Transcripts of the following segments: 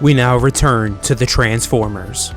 We now return to the Transformers.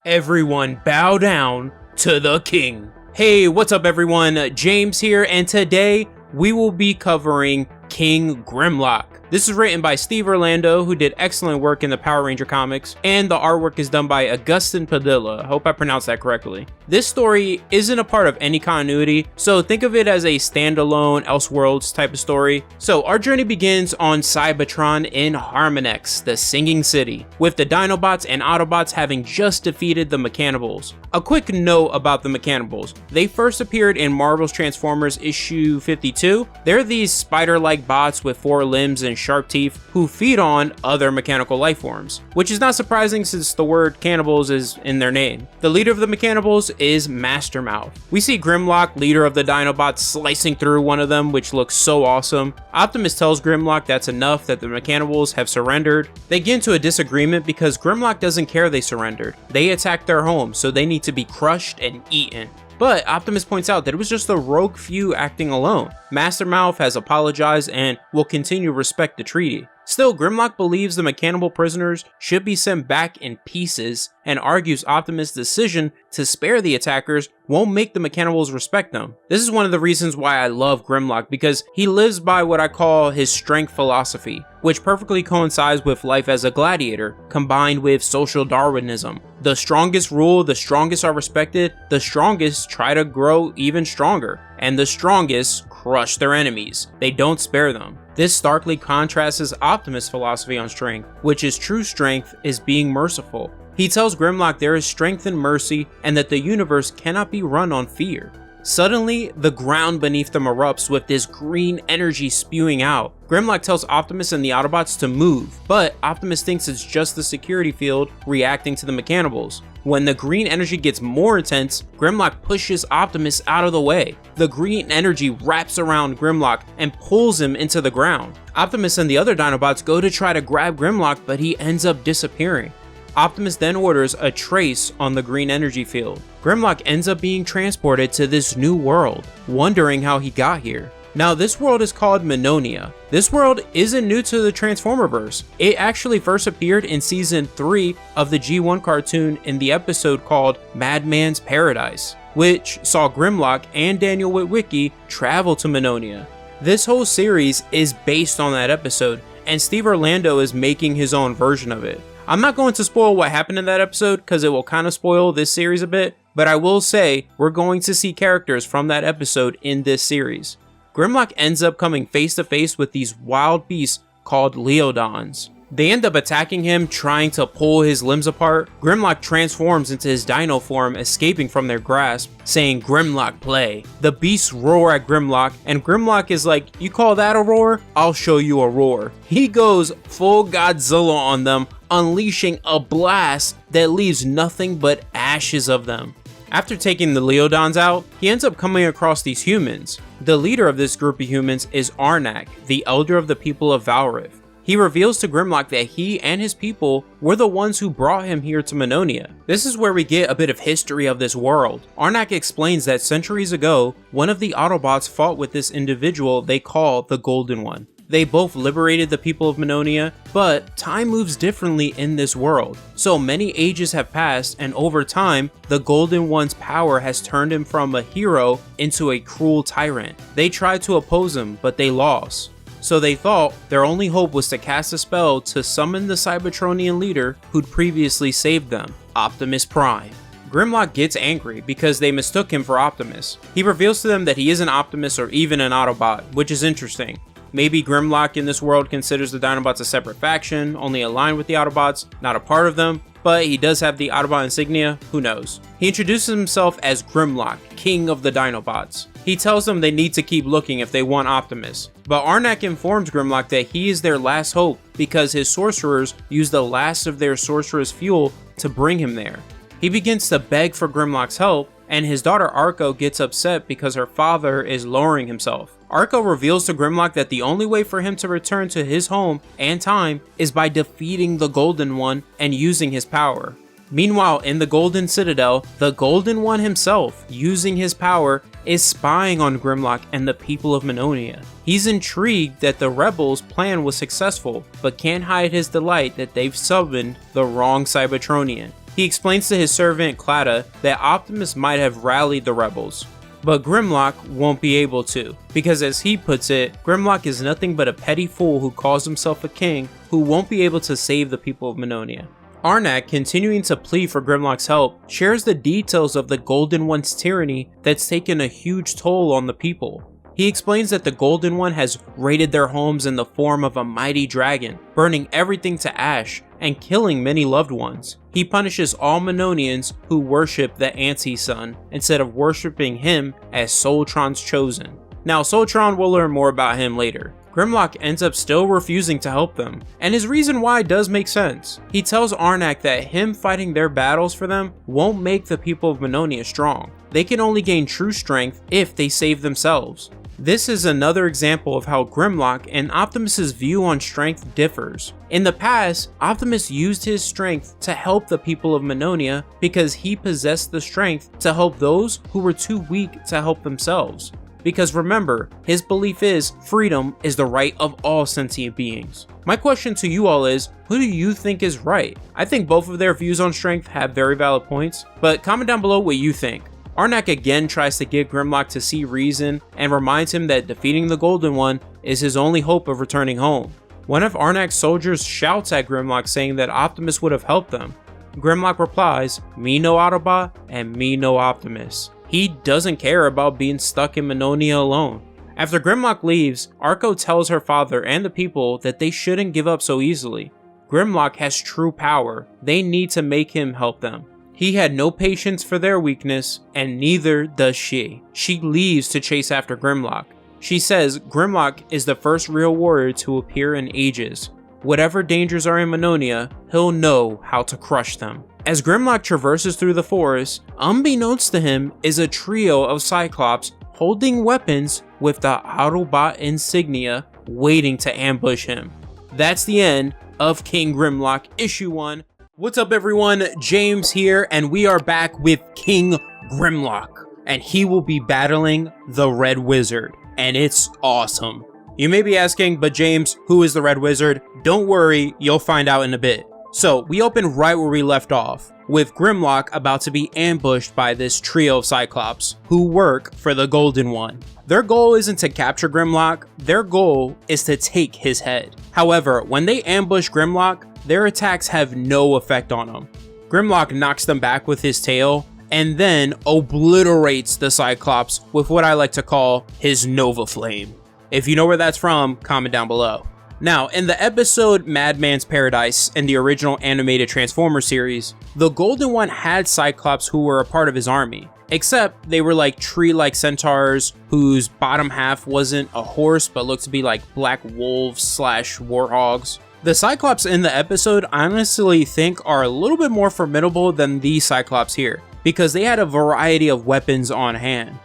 Everyone bow down to the king. Hey, what's up everyone? James here, and today we will be covering King Grimlock. This is written by Steve Orlando, who did excellent work in the Power Ranger comics, and the artwork is done by Agustin Padilla. I hope I pronounced that correctly. This story isn't a part of any continuity, so think of it as a standalone Elseworlds type of story. So our journey begins on Cybertron in Harmonix, the Singing City, with the Dinobots and Autobots having just defeated the Mechanibals. A quick note about the Mechanibals. They first appeared in Marvel's Transformers issue 52. They're these spider-like bots with 4 limbs and sharp teeth who feed on other mechanical life forms, which is not surprising since the word cannibals is in their name. The leader of the Mechanibals is Master Mouth. We see Grimlock, leader of the Dinobots, slicing through one of them, which looks so awesome. Optimus tells Grimlock that's enough, that the Mechanibals have surrendered. They get into a disagreement because Grimlock doesn't care they surrendered. They attacked their home, so they need to be crushed and eaten. But Optimus points out that it was just a rogue few acting alone. Master Mouth has apologized and will continue to respect the treaty. Still, Grimlock believes the Mechanibal prisoners should be sent back in pieces and argues Optimus' decision to spare the attackers won't make the Mechanibals respect them. This is one of the reasons why I love Grimlock, because he lives by what I call his strength philosophy, which perfectly coincides with life as a gladiator, combined with social Darwinism. The strongest rule, the strongest are respected, the strongest try to grow even stronger, and the strongest crush their enemies. They don't spare them. This starkly contrasts Optimus' philosophy on strength, which is true strength is being merciful. He tells Grimlock there is strength in mercy and that the universe cannot be run on fear. Suddenly, the ground beneath them erupts with this green energy spewing out. Grimlock tells Optimus and the Autobots to move, but Optimus thinks it's just the security field reacting to the Mechanibals. When the green energy gets more intense, Grimlock pushes Optimus out of the way. The green energy wraps around Grimlock and pulls him into the ground. Optimus and the other Dinobots go to try to grab Grimlock, but he ends up disappearing. Optimus then orders a trace on the green energy field. Grimlock ends up being transported to this new world, wondering how he got here. Now, this world is called Minonia. This world isn't new to the Transformerverse. It actually first appeared in season 3 of the G1 cartoon in the episode called Madman's Paradise, which saw Grimlock and Daniel Witwicky travel to Minonia. This whole series is based on that episode, and Steve Orlando is making his own version of it. I'm not going to spoil what happened in that episode because it will kind of spoil this series a bit, but I will say we're going to see characters from that episode in this series. Grimlock ends up coming face to face with these wild beasts called Leodons. They end up attacking him, trying to pull his limbs apart. Grimlock transforms into his dino form, escaping from their grasp, saying Grimlock play. The beasts roar at Grimlock, and Grimlock is like, you call that a roar? I'll show you a roar. He goes full Godzilla on them, unleashing a blast that leaves nothing but ashes of them. After taking the Leodons out, he ends up coming across these humans. The leader of this group of humans is Arnak, the elder of the people of Valrith. He reveals to Grimlock that he and his people were the ones who brought him here to Minonia. This is where we get a bit of history of this world. Arnak explains that centuries ago, one of the Autobots fought with this individual they call the Golden One. They both liberated the people of Minonia, but time moves differently in this world. So many ages have passed, and over time, the Golden One's power has turned him from a hero into a cruel tyrant. They tried to oppose him, but they lost. So they thought their only hope was to cast a spell to summon the Cybertronian leader who'd previously saved them, Optimus Prime. Grimlock gets angry because they mistook him for Optimus. He reveals to them that he isn't Optimus or even an Autobot, which is interesting. Maybe Grimlock in this world considers the Dinobots a separate faction, only aligned with the Autobots, not a part of them, but he does have the Autobot insignia, who knows. He introduces himself as Grimlock, king of the Dinobots. He tells them they need to keep looking if they want Optimus, but Arnak informs Grimlock that he is their last hope because his sorcerers use the last of their sorcerer's fuel to bring him there. He begins to beg for Grimlock's help, and his daughter Arco gets upset because her father is lowering himself. Arco reveals to Grimlock that the only way for him to return to his home and time is by defeating the Golden One and using his power. Meanwhile, in the Golden Citadel, the Golden One himself, using his power, is spying on Grimlock and the people of Minonia. He's intrigued that the rebels' plan was successful, but can't hide his delight that they've summoned the wrong Cybertronian. He explains to his servant Clada that Optimus might have rallied the rebels, but Grimlock won't be able to, because as he puts it, Grimlock is nothing but a petty fool who calls himself a king who won't be able to save the people of Minonia. Arnak, continuing to plead for Grimlock's help, shares the details of the Golden One's tyranny that's taken a huge toll on the people. He explains that the Golden One has raided their homes in the form of a mighty dragon, burning everything to ash and killing many loved ones. He punishes all Minonians who worship the anti-sun instead of worshipping him as Soltron's chosen. Now, Soltron, will learn more about him later. Grimlock ends up still refusing to help them, and his reason why does make sense. He tells Arnak that him fighting their battles for them won't make the people of Minonia strong. They can only gain true strength if they save themselves. This is another example of how Grimlock and Optimus's view on strength differs. In the past, Optimus used his strength to help the people of Minonia because he possessed the strength to help those who were too weak to help themselves. Because remember, his belief is freedom is the right of all sentient beings. My question to you all is, who do you think is right? I think both of their views on strength have very valid points, but comment down below what you think. Arnak again tries to get Grimlock to see reason and reminds him that defeating the Golden One is his only hope of returning home. One of Arnak's soldiers shouts at Grimlock saying that Optimus would have helped them. Grimlock replies, "Me no Autobot and me no Optimus." He doesn't care about being stuck in Minonia alone. After Grimlock leaves, Arco tells her father and the people that they shouldn't give up so easily. Grimlock has true power. They need to make him help them. He had no patience for their weakness, and neither does she. She leaves to chase after Grimlock. She says Grimlock is the first real warrior to appear in ages. Whatever dangers are in Minonia, he'll know how to crush them. As Grimlock traverses through the forest, unbeknownst to him is a trio of Cyclops holding weapons with the Autobot insignia waiting to ambush him. That's the end of King Grimlock Issue 1. What's up everyone, James here, and we are back with King Grimlock, and he will be battling the Red Wizard, and it's awesome. You may be asking, but James, who is the Red Wizard? Don't worry, you'll find out in a bit. So, we open right where we left off, with Grimlock about to be ambushed by this trio of Cyclops, who work for the Golden One. Their goal isn't to capture Grimlock, their goal is to take his head. However, when they ambush Grimlock, their attacks have no effect on him. Grimlock knocks them back with his tail, and then obliterates the Cyclops with what I like to call his Nova Flame. If you know where that's from, comment down below. Now, in the episode Madman's Paradise in the original animated Transformers series, the Golden One had Cyclops who were a part of his army, except they were like tree-like centaurs whose bottom half wasn't a horse but looked to be like black wolves slash warhogs. The Cyclops in the episode I honestly think are a little bit more formidable than these Cyclops here, because they had a variety of weapons on hand.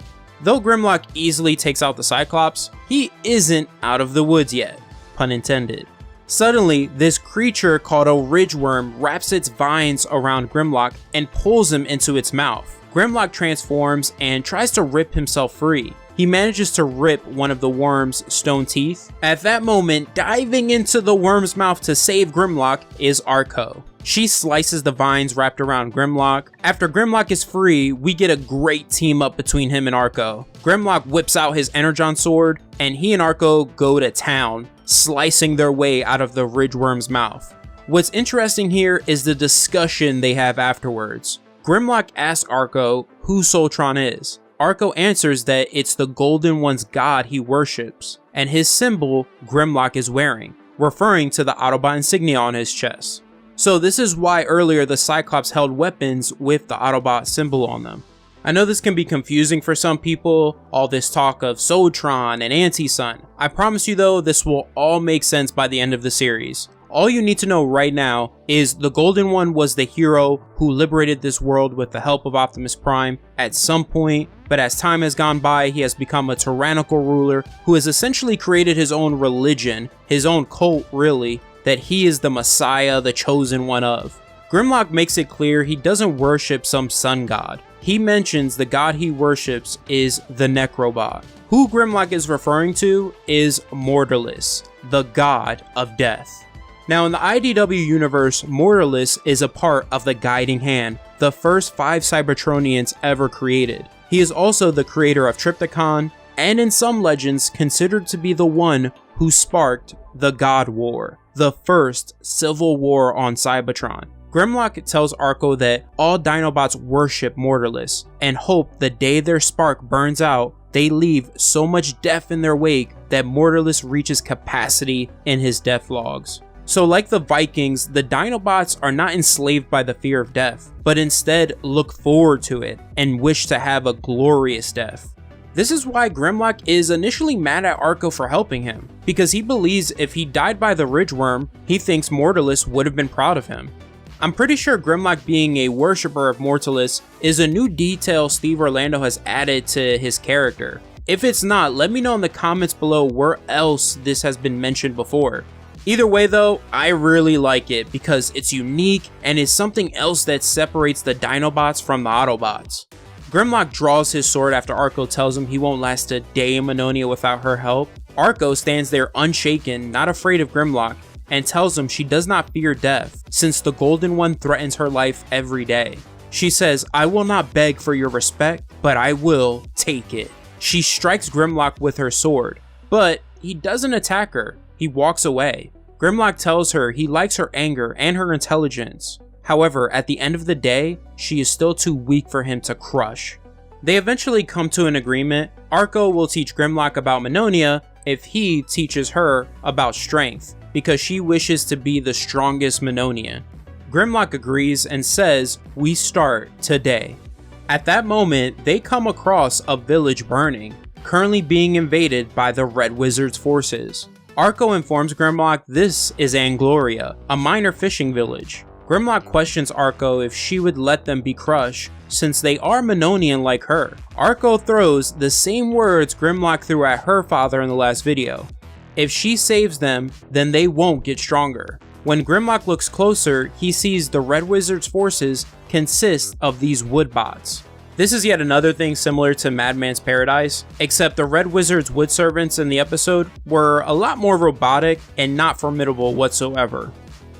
Though Grimlock easily takes out the Cyclops, he isn't out of the woods yet. Pun intended. Suddenly, this creature called a ridgeworm wraps its vines around Grimlock and pulls him into its mouth. Grimlock transforms and tries to rip himself free. He manages to rip one of the worm's stone teeth. At that moment, diving into the worm's mouth to save Grimlock is Arco. She slices the vines wrapped around Grimlock. After Grimlock is free, we get a great team up between him and Arco. Grimlock whips out his Energon sword, and he and Arco go to town, slicing their way out of the ridgeworm's mouth. What's interesting here is the discussion they have afterwards. Grimlock asks Arco who Soltron is. Arco answers that it's the Golden One's god he worships, and his symbol Grimlock is wearing, referring to the Autobot insignia on his chest. So this is why earlier the Cyclops held weapons with the Autobot symbol on them. I know this can be confusing for some people, all this talk of Soltron and Anti-Sun. I promise you though, this will all make sense by the end of the series. All you need to know right now is the Golden One was the hero who liberated this world with the help of Optimus Prime at some point, but as time has gone by, he has become a tyrannical ruler who has essentially created his own religion, his own cult really, that he is the Messiah, the chosen one of. Grimlock makes it clear he doesn't worship some sun god. he mentions the god he worships is the Necrobot. Who Grimlock is referring to is Mortalis, the god of death. Now in the IDW universe, Mortalis is a part of the Guiding Hand, the first 5 Cybertronians ever created. He is also the creator of Trypticon, and in some legends considered to be the one who sparked the God War, the first civil war on Cybertron. Grimlock tells Arco that all Dinobots worship Mortalis and hope the day their spark burns out, they leave so much death in their wake that Mortalis reaches capacity in his death logs. So like the Vikings, the Dinobots are not enslaved by the fear of death, but instead look forward to it and wish to have a glorious death. This is why Grimlock is initially mad at Arco for helping him, because he believes if he died by the Ridgeworm, he thinks Mortalis would have been proud of him. I'm pretty sure Grimlock being a worshipper of Mortalis is a new detail Steve Orlando has added to his character. If it's not, let me know in the comments below where else this has been mentioned before. Either way though, I really like it because it's unique and is something else that separates the Dinobots from the Autobots. Grimlock draws his sword after Arco tells him he won't last a day in Minonia without her help. Arco stands there unshaken, not afraid of Grimlock, and tells him she does not fear death, since the Golden One threatens her life every day. She says, "I will not beg for your respect, but I will take it." She strikes Grimlock with her sword, but he doesn't attack her, he walks away. Grimlock tells her he likes her anger and her intelligence. However, at the end of the day, she is still too weak for him to crush. They eventually come to an agreement. Arco will teach Grimlock about Minonia if he teaches her about strength, because she wishes to be the strongest Minonian. Grimlock agrees and says, "We start today." At that moment, they come across a village burning, currently being invaded by the Red Wizard's forces. Arco informs Grimlock this is Angloria, a minor fishing village. Grimlock questions Arco if she would let them be crushed, since they are Minonian like her. Arco throws the same words Grimlock threw at her father in the last video. If she saves them, then they won't get stronger. When Grimlock looks closer, he sees the Red Wizard's forces consist of these woodbots. This is yet another thing similar to Madman's Paradise, except the Red Wizard's wood servants in the episode were a lot more robotic and not formidable whatsoever.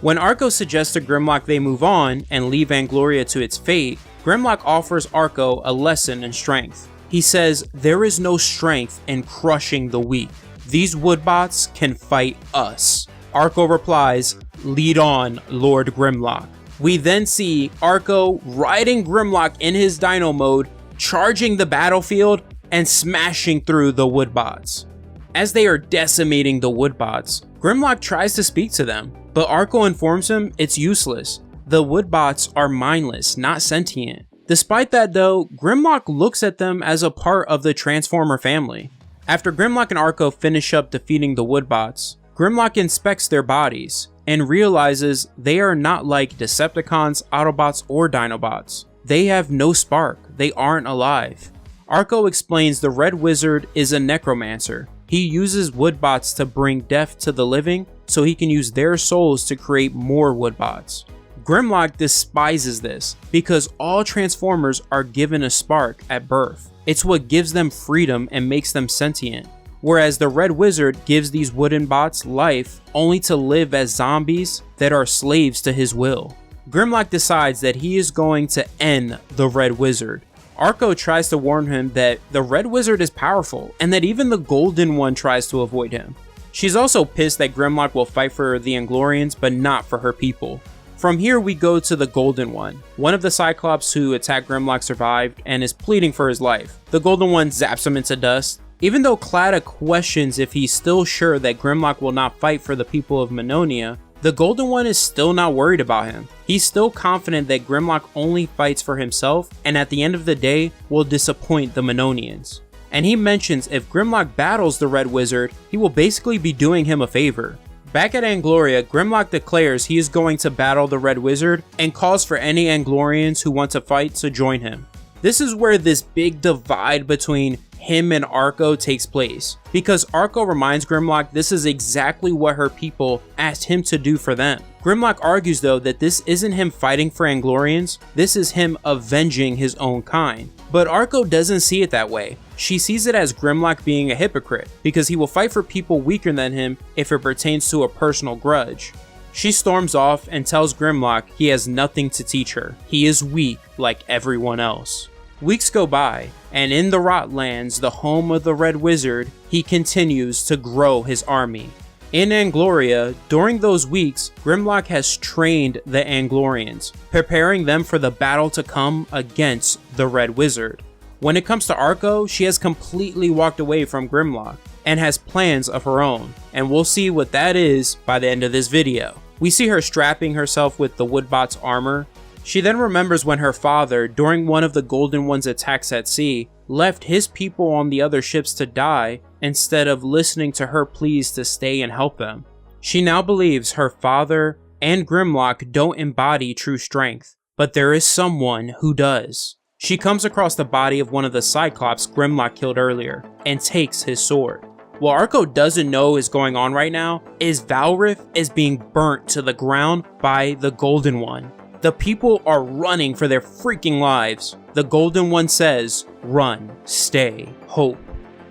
When Arco suggests to Grimlock they move on and leave Angloria to its fate, Grimlock offers Arco a lesson in strength. He says, "There is no strength in crushing the weak. These woodbots can fight us." Arco replies, "Lead on, Lord Grimlock." We then see Arco riding Grimlock in his dino mode, charging the battlefield and smashing through the woodbots. As they are decimating the woodbots, Grimlock tries to speak to them, but Arco informs him it's useless. The woodbots are mindless, not sentient. Despite that though, Grimlock looks at them as a part of the Transformer family. After Grimlock and Arco finish up defeating the woodbots, Grimlock inspects their bodies and realizes they are not like Decepticons, Autobots, or Dinobots. They have no spark, they aren't alive. Arco explains the Red Wizard is a necromancer. He uses woodbots to bring death to the living so he can use their souls to create more woodbots. Grimlock despises this because all Transformers are given a spark at birth. It's what gives them freedom and makes them sentient. Whereas the Red Wizard gives these wooden bots life only to live as zombies that are slaves to his will. Grimlock decides that he is going to end the Red Wizard. Arco tries to warn him that the Red Wizard is powerful and that even the Golden One tries to avoid him. She's also pissed that Grimlock will fight for the Anglorians but not for her people. From here we go to the Golden One. One of the Cyclops who attacked Grimlock survived and is pleading for his life. The Golden One zaps him into dust. Even though Clada questions if he's still sure that Grimlock will not fight for the people of Minonia, the Golden One is still not worried about him. He's still confident that Grimlock only fights for himself and at the end of the day will disappoint the Minonians. And he mentions if Grimlock battles the Red Wizard, he will basically be doing him a favor. Back at Angloria, Grimlock declares he is going to battle the Red Wizard and calls for any Anglorians who want to fight to join him. This is where this big divide between him and Arco takes place, because Arco reminds Grimlock this is exactly what her people asked him to do for them. Grimlock argues though that this isn't him fighting for Anglorians, this is him avenging his own kind. But Arco doesn't see it that way. She sees it as Grimlock being a hypocrite, because he will fight for people weaker than him if it pertains to a personal grudge. She storms off and tells Grimlock he has nothing to teach her. He is weak like everyone else. Weeks go by, and in the Rotlands, the home of the Red Wizard, he continues to grow his army. In Angloria, during those weeks, Grimlock has trained the Anglorians, preparing them for the battle to come against the Red Wizard. When it comes to Arco, she has completely walked away from Grimlock and has plans of her own, and we'll see what that is by the end of this video. We see her strapping herself with the Woodbot's armor. She then remembers when her father, during one of the Golden One's attacks at sea, left his people on the other ships to die instead of listening to her pleas to stay and help them. She now believes her father and Grimlock don't embody true strength, but there is someone who does. She comes across the body of one of the Cyclops Grimlock killed earlier and takes his sword. What Arco doesn't know is going on right now is Valrith is being burnt to the ground by the Golden One. The people are running for their freaking lives. The Golden One says, run, stay, hope,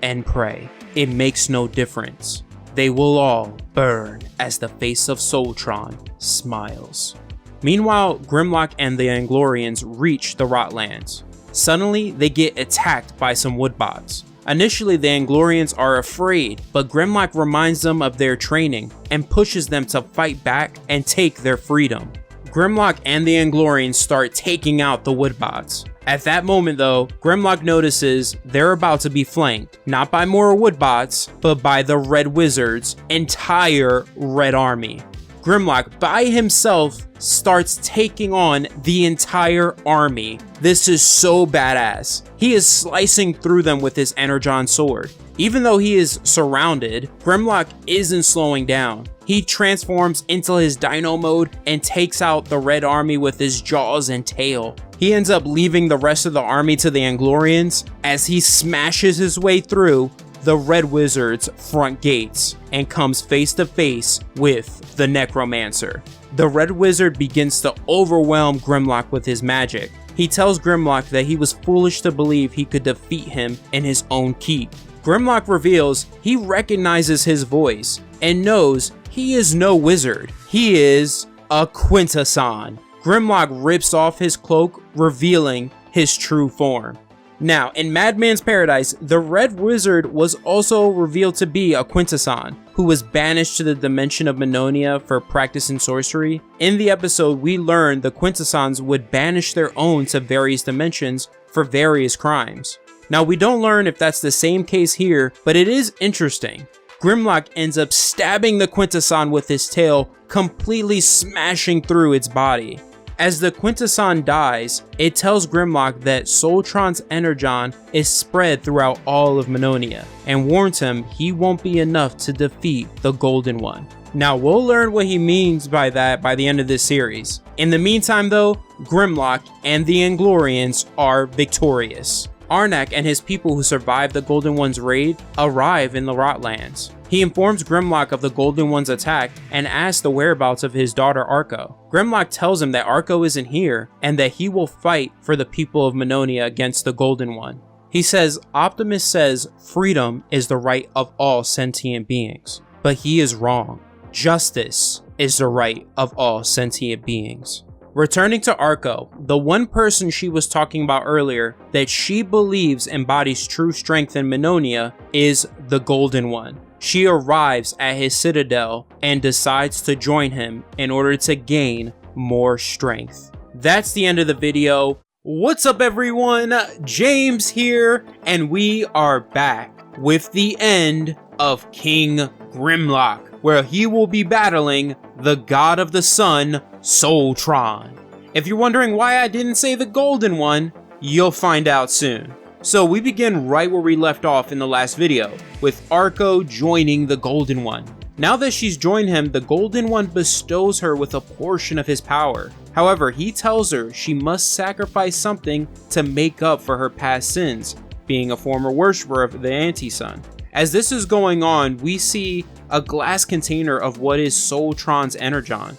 and pray. It makes no difference. They will all burn as the face of Soltron smiles. Meanwhile, Grimlock and the Anglorians reach the Rotlands. Suddenly, they get attacked by some Woodbots. Initially, the Anglorians are afraid, but Grimlock reminds them of their training and pushes them to fight back and take their freedom. Grimlock and the Anglorians start taking out the Woodbots. At that moment though, Grimlock notices they're about to be flanked, not by more Woodbots, but by the Red Wizard's entire Red Army. Grimlock by himself starts taking on the entire army. This is so badass. He is slicing through them with his Energon sword. Even though he is surrounded, Grimlock isn't slowing down. He transforms into his Dino mode and takes out the Red Army with his jaws and tail. He ends up leaving the rest of the army to the Anglorians as he smashes his way through the Red Wizard's front gates and comes face to face with the Necromancer. The Red Wizard begins to overwhelm Grimlock with his magic. He tells Grimlock that he was foolish to believe he could defeat him in his own keep. Grimlock reveals he recognizes his voice and knows he is no wizard. He is a Quintesson. Grimlock rips off his cloak, revealing his true form. Now, in Madman's Paradise, the Red Wizard was also revealed to be a Quintesson, who was banished to the dimension of Minonia for practicing sorcery. In the episode, we learned the Quintessons would banish their own to various dimensions for various crimes. Now, we don't learn if that's the same case here, but it is interesting. Grimlock ends up stabbing the Quintesson with his tail, completely smashing through its body. As the Quintesson dies, it tells Grimlock that Soltron's Energon is spread throughout all of Minonia, and warns him he won't be enough to defeat the Golden One. Now, we'll learn what he means by that by the end of this series. In the meantime though, Grimlock and the Anglorians are victorious. Arnak and his people who survived the Golden One's raid arrive in the Rotlands. He informs Grimlock of the Golden One's attack and asks the whereabouts of his daughter Arco. Grimlock tells him that Arco isn't here and that he will fight for the people of Minonia against the Golden One. He says Optimus says freedom is the right of all sentient beings, but he is wrong. Justice is the right of all sentient beings. Returning to Arco, the one person she was talking about earlier that she believes embodies true strength in Minonia is the Golden One. She arrives at his citadel and decides to join him in order to gain more strength. That's the end of the video. What's up everyone? James here, and we are back with the end of King Grimlock, where he will be battling the god of the sun, Soltron. If you're wondering why I didn't say the Golden One, you'll find out soon. So we begin right where we left off in the last video, with Arco joining the Golden One. Now that she's joined him, the Golden One bestows her with a portion of his power. However, he tells her she must sacrifice something to make up for her past sins, being a former worshiper of the anti-sun. As this is going on, we see a glass container of what is Soltron's energon.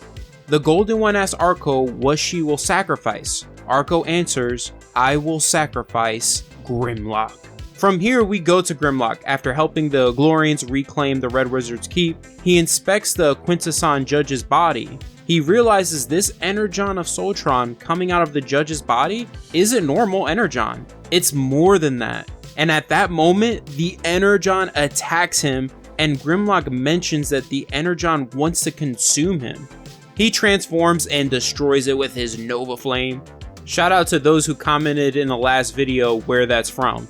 The Golden One asks Arco what she will sacrifice. Arco answers, "I will sacrifice Grimlock." From here, we go to Grimlock. After helping the Glorians reclaim the Red Wizard's Keep, he inspects the Quintesson judge's body. He realizes this energon of Soltron coming out of the judge's body isn't normal energon. It's more than that. And at that moment, the energon attacks him, and Grimlock mentions that the energon wants to consume him. He transforms and destroys it with his Nova Flame. Shout out to those who commented in the last video where that's from.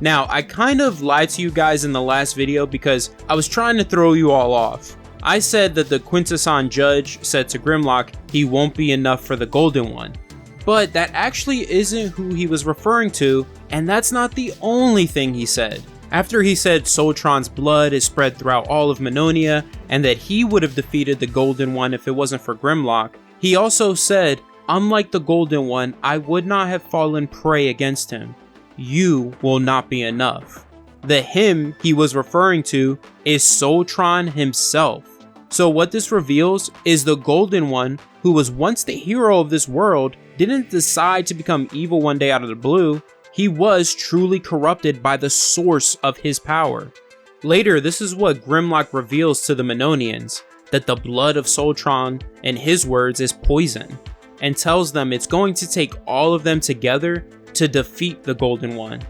Now, I kind of lied to you guys in the last video because I was trying to throw you all off. I said that the Quintesson judge said to Grimlock he won't be enough for the Golden One. But that actually isn't who he was referring to, and that's not the only thing he said. After he said Soltron's blood is spread throughout all of Minonia, and that he would have defeated the Golden One if it wasn't for Grimlock, he also said, "Unlike the Golden One, I would not have fallen prey against him. You will not be enough." The him he was referring to is Soltron himself. So what this reveals is the Golden One, who was once the hero of this world, didn't decide to become evil one day out of the blue. He was truly corrupted by the source of his power. Later, this is what Grimlock reveals to the Minonians, that the blood of Soltron, in his words, is poison, and tells them it's going to take all of them together to defeat the Golden One.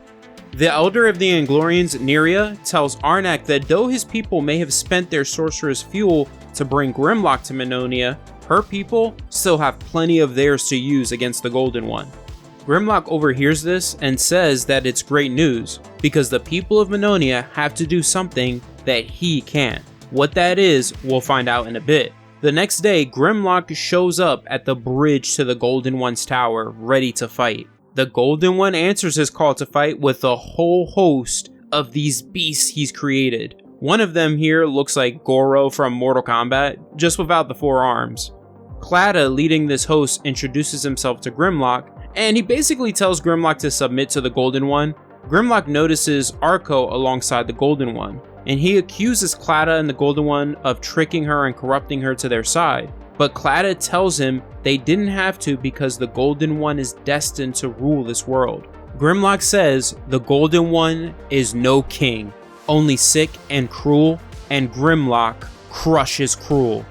The elder of the Anglorians, Neria, tells Arnak that though his people may have spent their sorcerer's fuel to bring Grimlock to Minonia, her people still have plenty of theirs to use against the Golden One. Grimlock overhears this and says that it's great news, because the people of Minonia have to do something that he can't. What that is, we'll find out in a bit. The next day, Grimlock shows up at the bridge to the Golden One's tower, ready to fight. The Golden One answers his call to fight with a whole host of these beasts he's created. One of them here looks like Goro from Mortal Kombat, just without the 4 arms. Clada, leading this host, introduces himself to Grimlock, and he basically tells Grimlock to submit to the Golden One. Grimlock notices Arco alongside the Golden One, and he accuses Clada and the Golden One of tricking her and corrupting her to their side. But Clada tells him they didn't have to because the Golden One is destined to rule this world. Grimlock says the Golden One is no king, only sick and cruel, and Grimlock crushes cruel.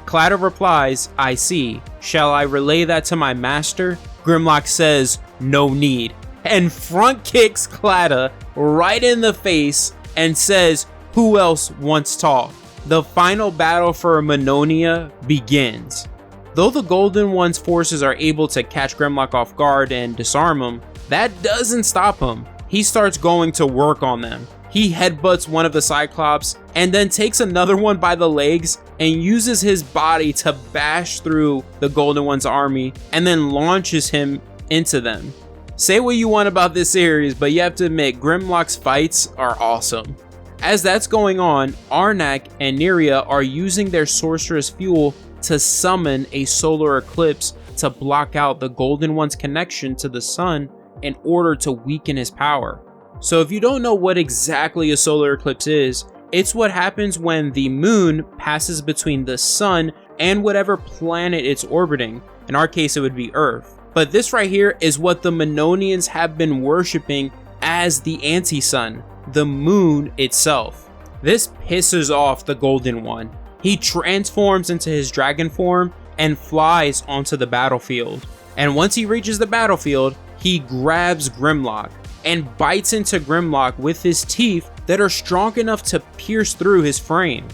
Clada replies, "I see. Shall I relay that to my master?" Grimlock says, "No need," and front kicks Clada right in the face and says, "Who else wants talk?" The final battle for Minonia begins. Though the Golden One's forces are able to catch Grimlock off guard and disarm him, that doesn't stop him. He starts going to work on them. He headbutts one of the Cyclops and then takes another one by the legs and uses his body to bash through the Golden One's army and then launches him into them. Say what you want about this series, but you have to admit Grimlock's fights are awesome. As that's going on, Arnak and Neria are using their sorcerer's fuel to summon a solar eclipse to block out the Golden One's connection to the sun in order to weaken his power. So if you don't know what exactly a solar eclipse is, it's what happens when the moon passes between the sun and whatever planet it's orbiting. In our case, it would be Earth. But this right here is what the Minonians have been worshipping as the anti-sun, the moon itself. This pisses off the Golden One. He transforms into his dragon form and flies onto the battlefield. And once he reaches the battlefield, he grabs Grimlock and bites into Grimlock with his teeth that are strong enough to pierce through his frame.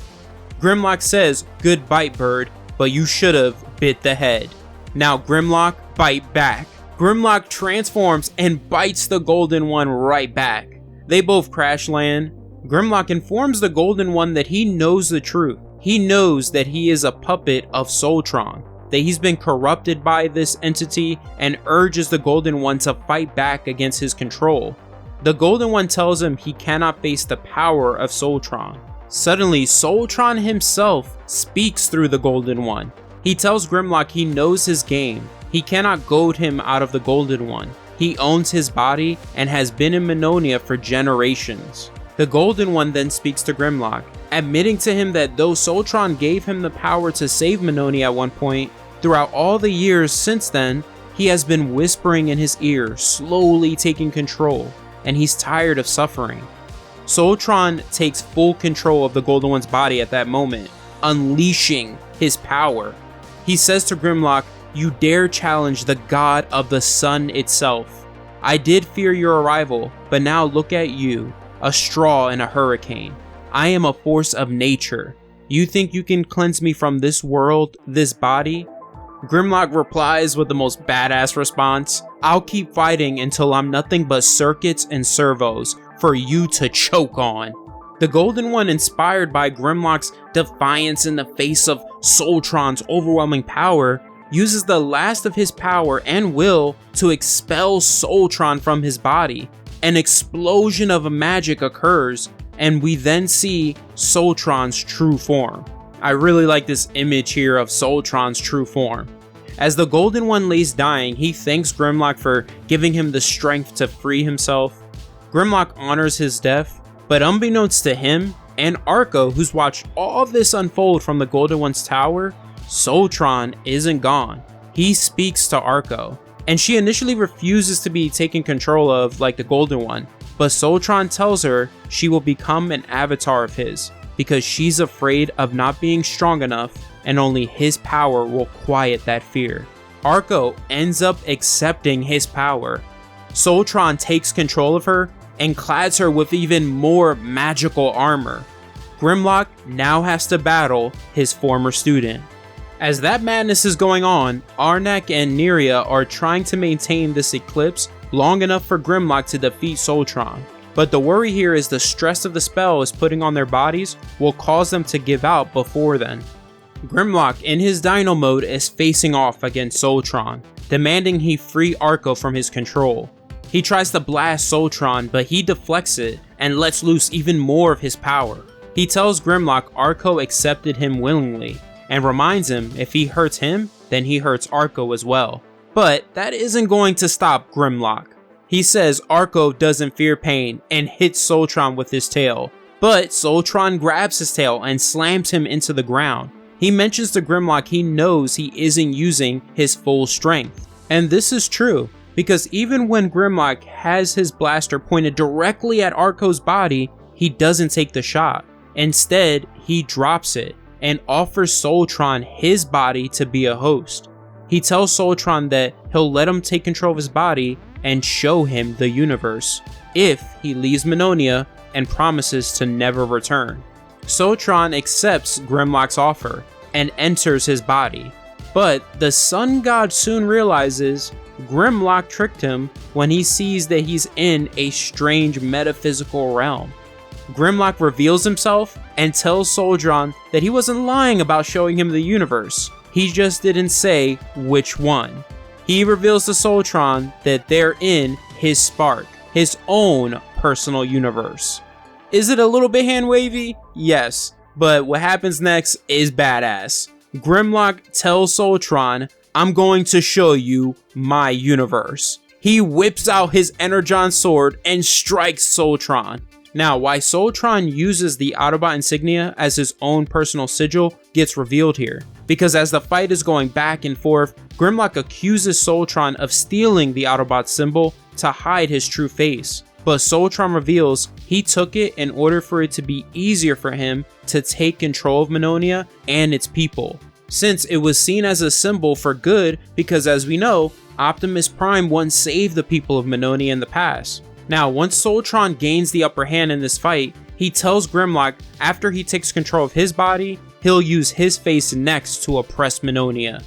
Grimlock says, "Good bite, bird, but you should have bit the head." Now Grimlock bite back. Grimlock transforms and bites the Golden One right back. They both crash land. Grimlock informs the Golden One that he knows the truth. He knows that he is a puppet of Soltron, that he's been corrupted by this entity, and urges the Golden One to fight back against his control. The Golden One tells him he cannot face the power of Soltron. Suddenly, Soltron himself speaks through the Golden One. He tells Grimlock he knows his game. He cannot goad him out of the Golden One. He owns his body and has been in Minonia for generations. The Golden One then speaks to Grimlock, admitting to him that though Soltron gave him the power to save Minonia at one point, throughout all the years since then, he has been whispering in his ear, slowly taking control, and he's tired of suffering. Soltron takes full control of the Golden One's body at that moment, unleashing his power. He says to Grimlock, "You dare challenge the god of the sun itself. I did fear your arrival, but now look at you, a straw in a hurricane. I am a force of nature. You think you can cleanse me from this world, this body?" Grimlock replies with the most badass response, "I'll keep fighting until I'm nothing but circuits and servos for you to choke on." The Golden One, inspired by Grimlock's defiance in the face of Soltron's overwhelming power, uses the last of his power and will to expel Soltron from his body. An explosion of magic occurs, and we then see Soltron's true form. I really like this image here of Soltron's true form. As the Golden One lays dying, he thanks Grimlock for giving him the strength to free himself. Grimlock honors his death, but unbeknownst to him and Arco, who's watched all of this unfold from the Golden One's tower, Soltron isn't gone. He speaks to Arco, and she initially refuses to be taken control of like the Golden One, but Soltron tells her she will become an avatar of his because she's afraid of not being strong enough, and only his power will quiet that fear. Arco ends up accepting his power. Soltron takes control of her and clads her with even more magical armor. Grimlock now has to battle his former student. As that madness is going on, Arnak and Neria are trying to maintain this eclipse long enough for Grimlock to defeat Soltron. But the worry here is the stress of the spell is putting on their bodies will cause them to give out before then. Grimlock in his Dino mode is facing off against Soltron, demanding he free Arco from his control. He tries to blast Soltron, but he deflects it and lets loose even more of his power. He tells Grimlock Arco accepted him willingly, and reminds him if he hurts him, then he hurts Arco as well. But that isn't going to stop Grimlock. He says Arco doesn't fear pain and hits Soltron with his tail, but Soltron grabs his tail and slams him into the ground. He mentions to Grimlock he knows he isn't using his full strength. And this is true, because even when Grimlock has his blaster pointed directly at Arco's body, he doesn't take the shot. Instead, he drops it and offers Soltron his body to be a host. He tells Soltron that he'll let him take control of his body and show him the universe if he leaves Minonia and promises to never return. Soltron accepts Grimlock's offer and enters his body, but the Sun God soon realizes Grimlock tricked him when he sees that he's in a strange metaphysical realm. Grimlock reveals himself and tells Soltron that he wasn't lying about showing him the universe, he just didn't say which one. He reveals to Soltron that they're in his spark, his own personal universe. Is it a little bit hand-wavy? Yes, but what happens next is badass. Grimlock tells Soltron, "I'm going to show you my universe." He whips out his Energon sword and strikes Soltron. Now, why Soltron uses the Autobot insignia as his own personal sigil gets revealed here, because as the fight is going back and forth, Grimlock accuses Soltron of stealing the Autobot symbol to hide his true face. But Soltron reveals he took it in order for it to be easier for him to take control of Minonia and its people, since it was seen as a symbol for good, because as we know, Optimus Prime once saved the people of Minonia in the past. Now, once Soltron gains the upper hand in this fight, he tells Grimlock after he takes control of his body, he'll use his face next to oppress Minonia.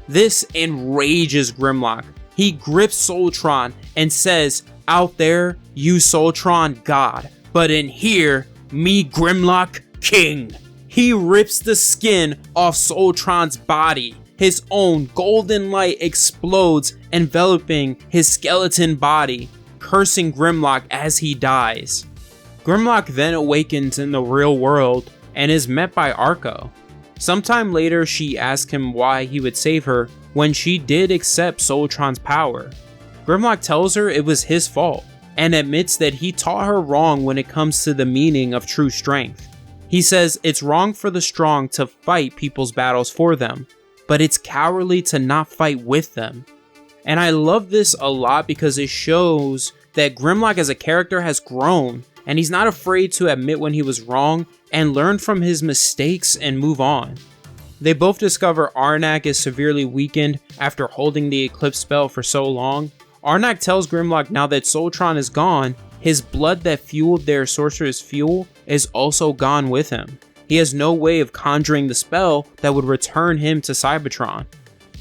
This enrages Grimlock. He grips Soltron and says, "Out there, you Soltron God, but in here, me Grimlock King." He rips the skin off Soltron's body. His own golden light explodes, enveloping his skeleton body, cursing Grimlock as he dies. Grimlock then awakens in the real world and is met by Arco. Sometime later, she asks him why he would save her when she did accept Soltron's power. Grimlock tells her it was his fault and admits that he taught her wrong when it comes to the meaning of true strength. He says it's wrong for the strong to fight people's battles for them, but it's cowardly to not fight with them. And I love this a lot because it shows that Grimlock as a character has grown, and he's not afraid to admit when he was wrong and learn from his mistakes and move on. They both discover Arnak is severely weakened after holding the Eclipse spell for so long. Arnak tells Grimlock now that Soltron is gone, his blood that fueled their sorcerer's fuel is also gone with him. He has no way of conjuring the spell that would return him to Cybertron.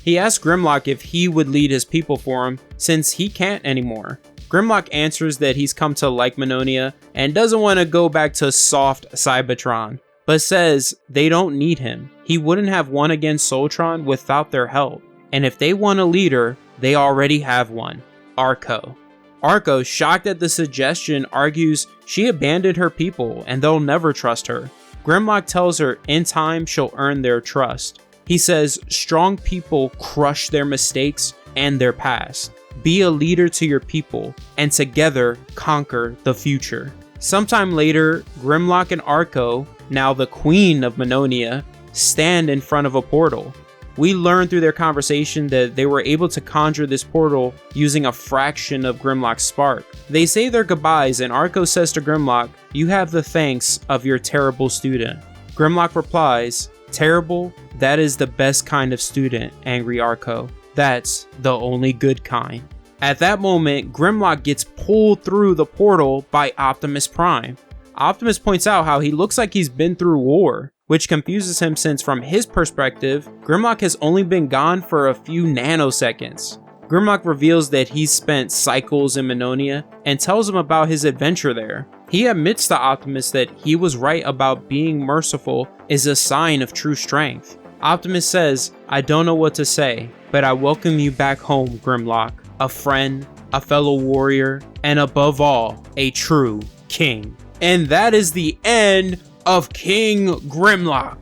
He asks Grimlock if he would lead his people for him, since he can't anymore. Grimlock answers that he's come to like Minonia and doesn't want to go back to soft Cybertron, but says they don't need him. He wouldn't have won against Soltron without their help, and if they want a leader, they already have one, Arco. Arco, shocked at the suggestion, argues she abandoned her people and they'll never trust her. Grimlock tells her in time she'll earn their trust. He says strong people crush their mistakes and their past. Be a leader to your people and together conquer the future. Sometime later, Grimlock and Arco, now the queen of Minonia, stand in front of a portal. We learn through their conversation that they were able to conjure this portal using a fraction of Grimlock's spark. They say their goodbyes and Arco says to Grimlock, "You have the thanks of your terrible student." Grimlock replies, "Terrible? That is the best kind of student, angry Arco. That's the only good kind." At that moment, Grimlock gets pulled through the portal by Optimus Prime. Optimus points out how he looks like he's been through war, which confuses him since from his perspective, Grimlock has only been gone for a few nanoseconds. Grimlock reveals that he's spent cycles in Minonia and tells him about his adventure there. He admits to Optimus that he was right about being merciful is a sign of true strength. Optimus says, "I don't know what to say, but I welcome you back home, Grimlock, a friend, a fellow warrior, and above all, a true king." And that is the end of King Grimlock.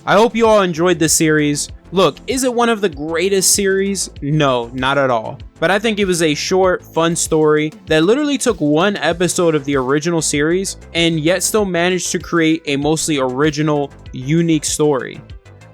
I hope you all enjoyed this series. Look, is it one of the greatest series? No, not at all. But I think it was a short, fun story that literally took one episode of the original series and yet still managed to create a mostly original, unique story.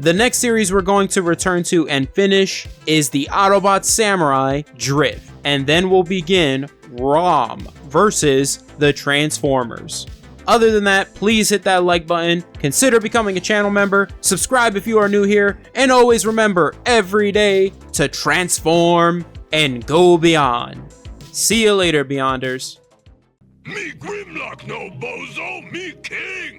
The next series we're going to return to and finish is the Autobot Samurai Drift, and then we'll begin Rom versus the Transformers. Other than that, please hit that like button, consider becoming a channel member, subscribe if you are new here, and always remember every day to transform and go beyond. See you later, Beyonders. Me Grimlock no bozo, me king!